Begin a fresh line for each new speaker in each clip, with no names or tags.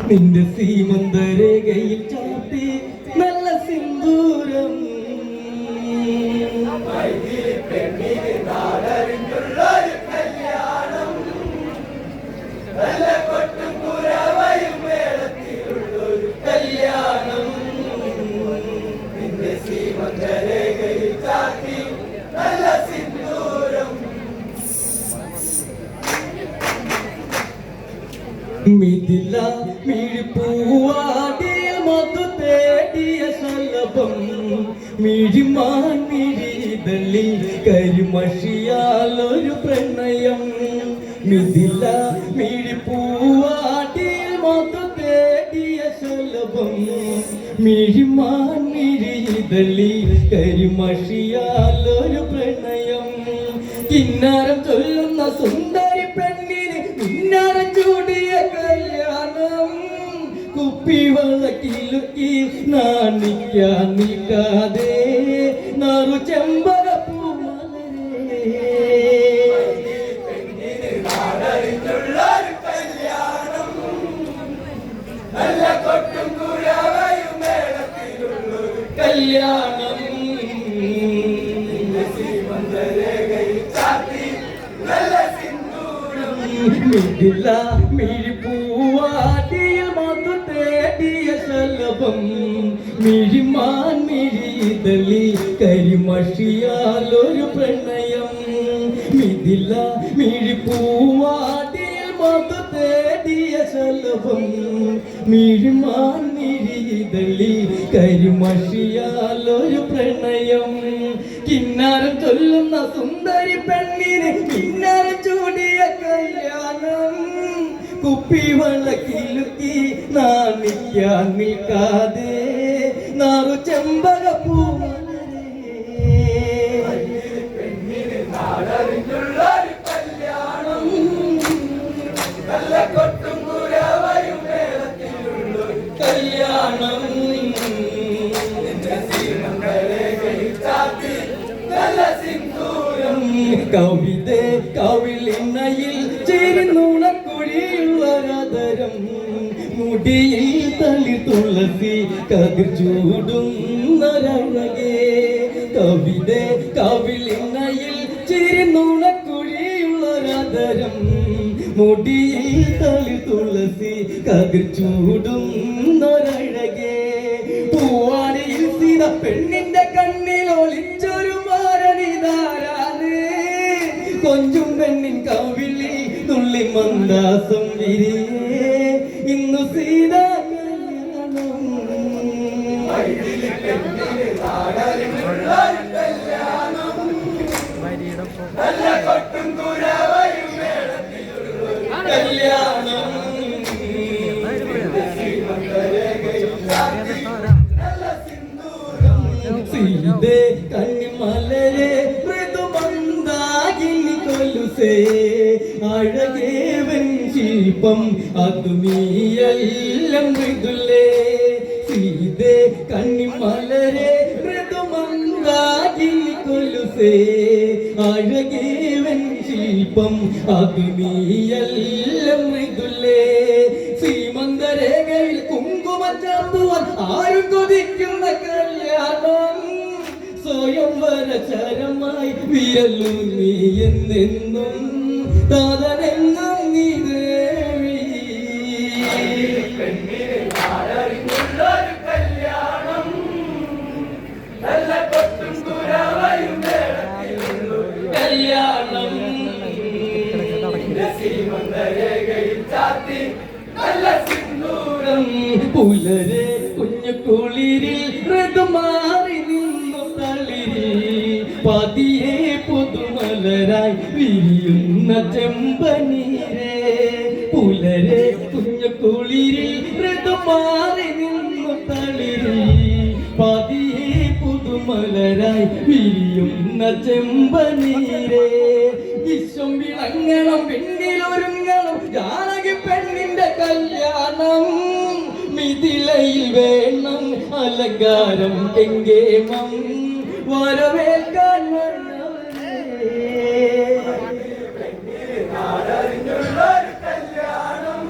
നിന്റെ സീമന്തരേഖയിൽ ചാർത്തി നല്ല സിന്ദൂരം കല്യാണം നിന്റെ സീമന്തരേഖയിൽ ചാർത്തി നല്ല സിന്ദൂരം മിഥില മിഴിപ്പൂവാടിയ മധു തേടിയ ശലഭം മിഴിമാൻ മിഴിതള്ളിൽ കരിമഷിയാലൊരു പ്രണയം മിഥില മിഴിപ്പൂവാടിയ മധു തേടിയ ശലഭം മിഴിമാൻ മിഴിതള്ളിൽ കരിമഷിയാലൊരു പ്രണയം കിന്നാരം ചൊല്ലുന്ന സുന്ദരി പെണ്ണിന് കിന്നാരം ചൂടിയ കല്യാണം കുപ്പിവളക്കിലുക്കി നാണിക്കാൻ നിൽക്കാതെ നാറു ചെമ്പകപ്പൂമലരേ കല്യാണം നല്ല കൊട്ടും കുരവയും മേളത്തിലുള്ളൊരു കല്യാണം മിഥില മിഴിപ്പൂവാടിയ മധു തേടിയ ശലഭം മിഴിമാൻ മിഴിതളി കരിമഷിയാലൊരു പ്രണയം മിഥില മിഴിപ്പൂവാടിയ മധു തേടിയ ശലഭം മിഴിമാൻ മിഴിതളി കരിമഷിയാലൊരു പ്രണയം കിന്നാരം ചൊല്ലുന്ന സുന്ദരി പെണ്ണിന് കിന്നാരം ചൂടിയ കല്യാണം കുപ്പിവളക്കിലുക്കി നാണിക്കാൻ നിൽക്കാതെ നാറു ചെമ്പകപ്പൂമലരേ കല്യാണം നല്ല കൊട്ടും കുരവയും മേളത്തിലുള്ളൊരു കല്യാണം കവിത കവിളിനയിൽ ചേരുന്നുണക്കുഴിയുള്ള രതരം മുടിയിൽ തളി തുളസി കതിർ ചൂടുന്നരഴകേ കവിത കവിളിനയിൽ ചേരുന്നുണക്കുഴിയുള്ള രതരം മുടിയിൽ തളി തുളസി കതിർ ചൂടുന്നരഴകേ പൂവാടിയിൽ സീത പെണ്ണിന്റെ കണ്ണിൽ ഒളിച്ചൊരു മാരണിതാരാണ് കൊഞ്ചും പെണ്ണിൻ കവിളിൽ തുള്ളി മന്ദാസം വിരിയേ ഇന്നു സീത കല്യാണം സീതേ കണ്ണിമലരെ മൃദുമന്ദാകിനി കൊലുസേ അഴകേവൻ ശില്പം അതുമീയെല്ലാം മൃദുലേ സീതേ കണ്ണിമലരെ മൃദുമന്ദാകിനി കൊലുസേ അഴകേവൻ ശില്പം അതുമീയെല്ലാം മൃദുലേ സീമന്തരേഖയിൽ കുങ്കുമം ചാർത്തുവാൻ ആരും കൊതിക്കുന്ന കല്യാണം സ്വയംവര ചരമായി വിരലു നീ എന്നെന്നും താതനെന്നും നീ ദേവി കല്യാണം നല്ല കൊട്ടും കുരവയും കല്യാണം നല്ല സിന്ദൂരം പുലരെ കുഞ്ഞു കുളിരിൽ ഋതുമാറി നിന്നു തളിരിൽ പതിയെ പുതുമലരായി വിരിയുന്ന ചെമ്പനീരേ പുലരെ കുഞ്ഞു കുളിരിൽ ഋതുമാറി നിന്നു തളിരിൽ പതിയെ പുതുമലരായി വിരിയുന്ന ചെമ്പനീരേ വിശ്വം വിളങ്ങണം പെണ്ണിലൊരുങ്ങണം ജാനകി പെണ്ണിന്റെ കല്യാണം മിഥിലയിൽ വേണം അലങ്കാരം കെങ്കേമം വരവേൽക്കാൻ വന്നവരേ കല്യാണം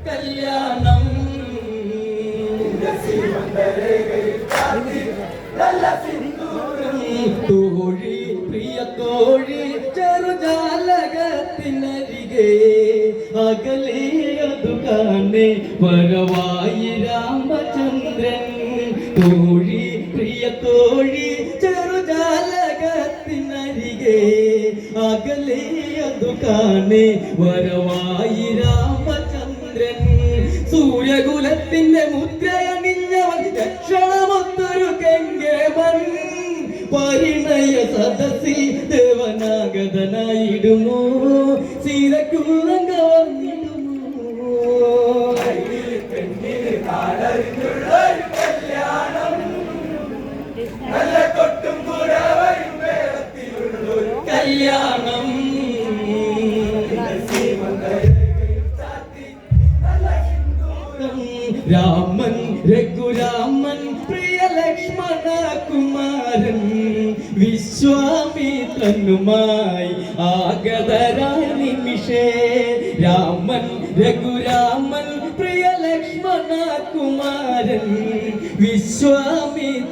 കല്യാണം തോഴി പ്രിയ തോഴി ചെറുജാലകത്തിനരികെ അകലെയതു കാണെ വരവായി രാമചന്ദ്രൻ തോഴി പ്രിയ തോഴി ചെറുജാലകത്തിനരികെ അകലെയതു കാണെ വരവായി രാമചന്ദ്രൻ സൂര്യകുലത്തിന്റെ മുദ്രയണിഞ്ഞവൻ ലക്ഷണമൊത്തൊരു കെങ്കേവൻ പരിണയ സദസ്സിൽ ദേവനാഗതനായിടുമോ സീതക്കുളങ്ക വന്നിടുമോ കല്യാണം രാമൻ രഘുരാമൻ പ്രിയ ലക്ഷ്മണ കുമാരൻ വിശ്വാമിത്രനുമായി ആഗതരായ നിമിഷേ രാമൻ രഘുരാമൻ പ്രിയ ലക്ഷ്മണ കുമാരൻ വിശ്വാമിത്രനുമായി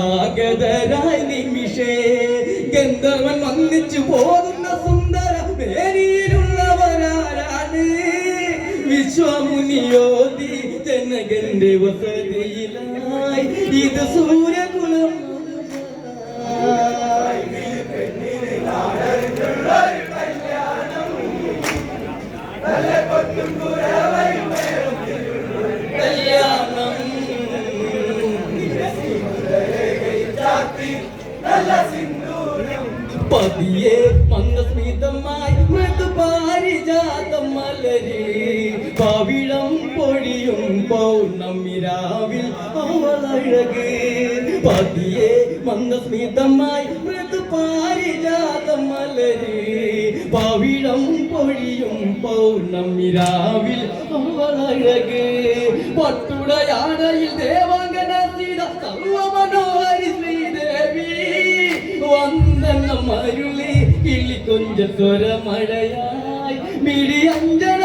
ആഗതരായ നിമിഷേ ഗന്ധർവൻ വന്നിച്ചു പോകുന്ന സുന്ദര പേരിലുള്ളവരാരാണ് വിശ്വമുനിയോതി ജനകന്റെ വസതിയിലായി ഇത് സൂര്യകുലം കല്യാണം പതിയെ മന്ദസ്മിതമായി മൃദുപാരിജാതം മലരെ പവിഴം പൊഴിയും പൗർണമിരാവിൽ അവളഴക് പതിയെ മന്ദസ്മിതമായി മൃദുപാരിജാതം മലരെ പവിഴം പൊഴിയും പൗർണമിരാവിൽ അവളഴക് പട്ടുടയാടയിൽ ദേവാംഗന സീത സർവമനോഹരി ശ്രീദേവി വന്ദനം അരുളി കിളി കൊഞ്ച സ്വരമഴയായി മിഴി അഞ്ജന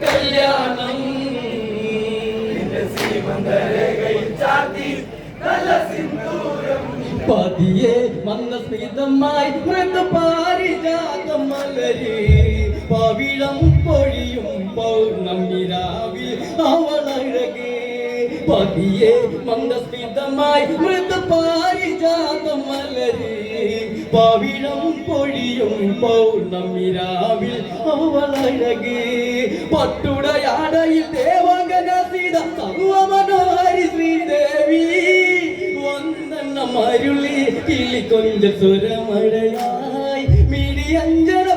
കല്യാണം പതിയെ മന്ദസ്മിതമായി മൃദുപാരിജാതം മലരെ പവിഴം പൊഴിയും പൗർണമിരാവിൽ അവളഴകേ പതിയെ മന്ദസ്മിതമായി മൃദുപാരിജാതം മലരെ പവിഴം പൊഴിയും പൗർണമിരാവിൽ അവളഴകേ പട്ടുടയാടയിൽ ദേവാംഗന സീത സർവമനോഹരി ശ്രീദേവി വന്ദനം അരുളി കിളി കൊഞ്ച സ്വരമഴയായി മിഴി അഞ്ജന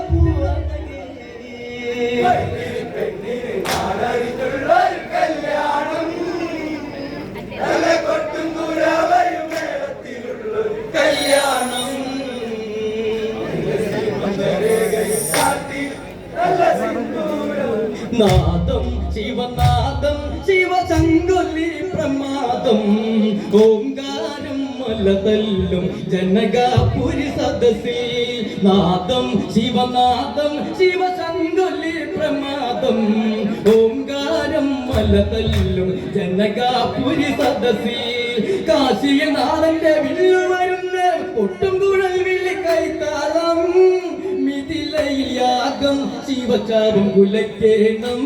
കല്യാണം നാദം ശിവനാദം ശിവശങ്കുലി പ്രമാദം ഓംകാരം മലതല്ലും ജനകാപുരി സദസ്സിൽ നാദം ശിവനാദം ശിവശങ്കുലി പ്രമാദം ഓംകാരം മലതല്ലും ജനകാപുരി സദസ്സിൽ കാശിയ നാടന്റെ വില്ലു വരുന്ന ഒട്ടും കുഴൽ വിളി കൈത്താളം മിഥിലയിൽ യാഗം ശിവചാരും കുലക്കേണം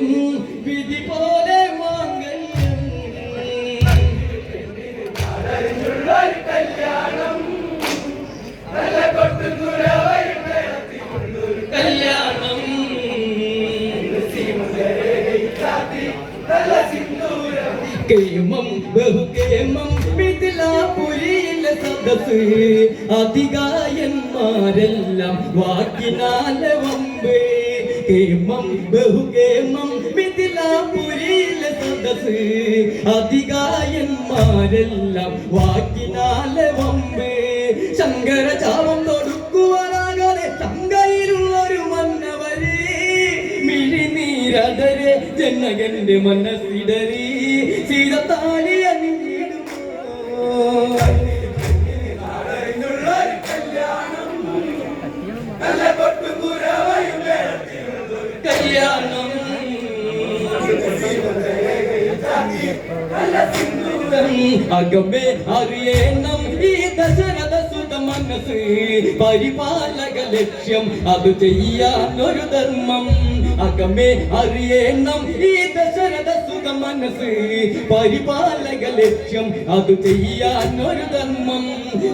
വിധി പോലെ മാംഗല്യം കല്യാണം കേമം ബഹുകേമം മിഥിലാപുരിയിലെ സദസ് അധികായന്മാരെല്ലാം വാക്കിനാലെ വമ്പേ കേമം ബഹുകേമം മിഥിലാപുരിയിലെ സദസ് അധികായന്മാരെല്ലാം വാക്കിനാലെ വമ്പേ ശങ്കര ചാപം തൊടുക്കുവാനാകാതെ ശങ്കയിലുള്ളൊരു മന്നവരെ മിഴിനീര അതരെ ജനകന്റെ മനസ്സിടറി സീതത്താലി അണിഞ്ഞിടുമോ കല്യാണം അകമേ അറിയണം ഈ ദശരഥ സുത മനസ്സ് പരിപാലക ലക്ഷ്യം അത് ചെയ്യാനൊരു ധർമ്മം അകമേ അറിയണം ഈ ദശരഥ സുത മനസ്സ് പരിപാലക ലക്ഷ്യം അത് ചെയ്യാനൊരു ധർമ്മം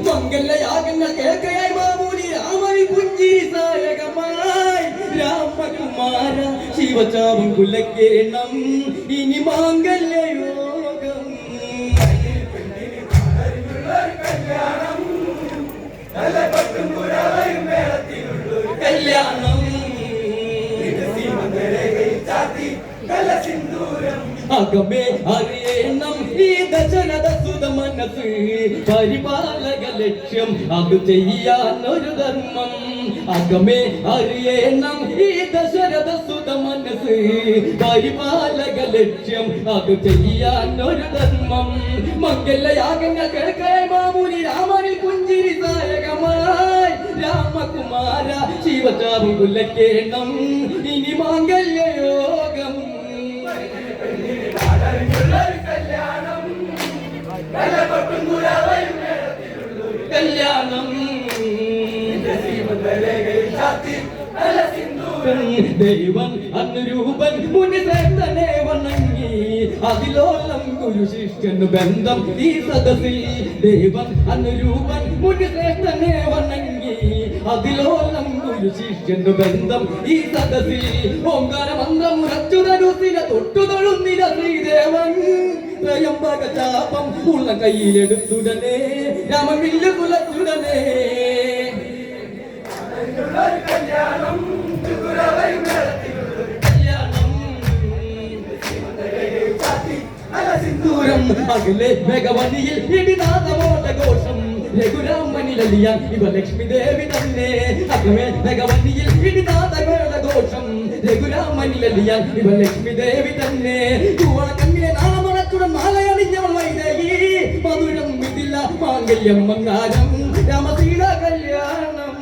മംഗലയാഗങ്ങൾ കേൾക്കയായി മാമൂലി രാമനി പുഞ്ചിരി സായകമായി രാമകുമാര ശിവചാപം കുലക്കേണം ഇനി മാംഗല്യയോഗം കല്യാണം അകമേ അറിയണം ഈ ദശരഥ സുത മനസ്സ് പരിപാലക ലക്ഷ്യം അത് ചെയ്യാനൊരു ധർമ്മം അകമേ അറിയണം ഈ ദശരഥ സുത മനസ്സ് പരിപാലക ലക്ഷ്യം അത് ചെയ്യാനൊരു ധർമ്മം മംഗലയാഗങ്ങൾ കേൾക്കയായി മാമൂലി രാമനിൽ പുഞ്ചിരി സായകമായി രാമകുമാര ശിവചാപം കുലക്കേണം ഇനി മാംഗല്യയോഗം കല്യാണം ദൈവൻ അനുരൂപൻ മുനിശ്രേഷ്ഠനെ വണങ്ങി അതിലോലം ഗുരു ശിഷ്യന് ബന്ധം ഈ സദസ്സിൽ ദൈവൻ അനുരൂപൻ മുനിശ്രേഷ്ഠനെ വണങ്ങി അതിലോലം ഗുരു ശിഷ്യന് ബന്ധം ഈ സദസ്സിൽ ഓംകാര മന്ത്രം ഉറച്ചുതരുസിനെ തൊട്ടുതൊഴുന്നിര ശ്രീദേവൻ ത്രയംബക ചാപം ഉള്ള കയ്യിലെടുത്തുടനെ രാമൻ വില്ല് കുലച്ചുടനെ അകലെ മേഘവനിയിൽ ഇടിനാഥമോട്ട ഘോഷം രഘുരാമനിലലിയാൻ ഇവ ലക്ഷ്മി ദേവി തന്നെ അകമേ മേഘവനിയിൽ ഇടിനാഥമോട്ട ഘോഷം രഘുരാമനിലലിയാൻ ഇവ ലക്ഷ്മി ദേവി തന്നെ കണ്ണിലെ നാളമണച്ചുടൻ മാലയണിഞ്ഞവൾ വൈദേഹി മധുരം ഇതില്ല മാംഗല്യം മങ്ങാരം രാമസീത കല്യാണം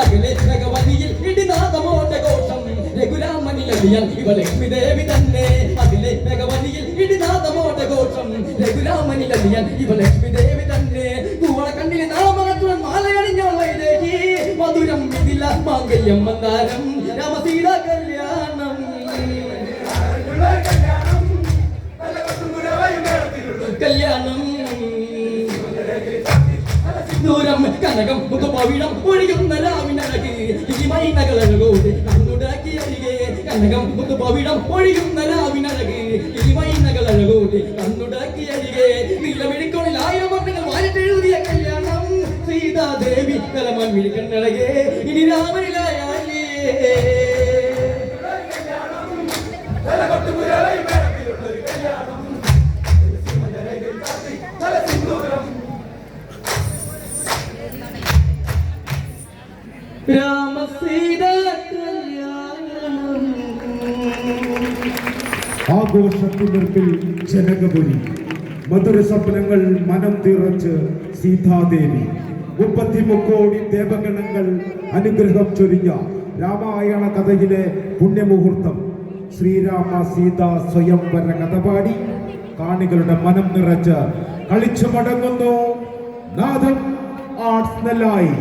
അകലെ ഭഗവതിയിൽ ഇടിനാഥമോട്ട ഘോഷം രഘുരാമനിലലിയാൻ ഇവ ലക്ഷ്മി ദേവി തന്നെ അകലെ ഭഗവതിയിൽ ഇടിനാഥമോട്ട ഘോഷം രഘുരാമനിലലിയാൻ ഇവ ലക്ഷ്മി ദേവി തന്നെ കണ്ണിലെ നാമകത്തുടൻ മാലയണിഞ്ഞവൾ വൈദേഹി മധുരം ഇതില്ല മാംഗല്യം മന്ദാരം രാമസീത കല്യാണം കല്യാണം ദൂരം കനകം മുഖപവിടം ഒഴിയുന്ന രാവിനഴക് ഇരിമൈ നകളഴകോട് കണ്ണുടാക്കി അരികെ കനകം മുഖപവിടം ഒഴിയുന്ന രാവിനഴക് ഇരിമൈ നകളഴകോട് കണ്ണുടാക്കി അരികെ നീലമിഴിക്കോണിൽ 1000 വർണ്ണങ്ങൾ വാരിട്ടെഴുതിയ കല്യാണം സീതാദേവി കലമാൻ മിഴിക്കണ്ണഴകെ ഇനി രാമനിലായാലേ
ആഘോഷത്തിനിർപ്പിൽ ജനകപുരി മധുര സ്വപ്നങ്ങൾ മനം തീറച്ച് സീതാദേവി 33 കോടി ദേവഗണങ്ങൾ അനുഗ്രഹം ചൊരിഞ്ഞ രാമായണ കഥയിലെ പുണ്യമുഹൂർത്തം ശ്രീരാമ സീത സ്വയംവര കഥ പാടി കാണികളുടെ മനം നിറച്ച് കളിച്ചു മടങ്ങുന്നു നാദം ആർട്സ് നെല്ലായി.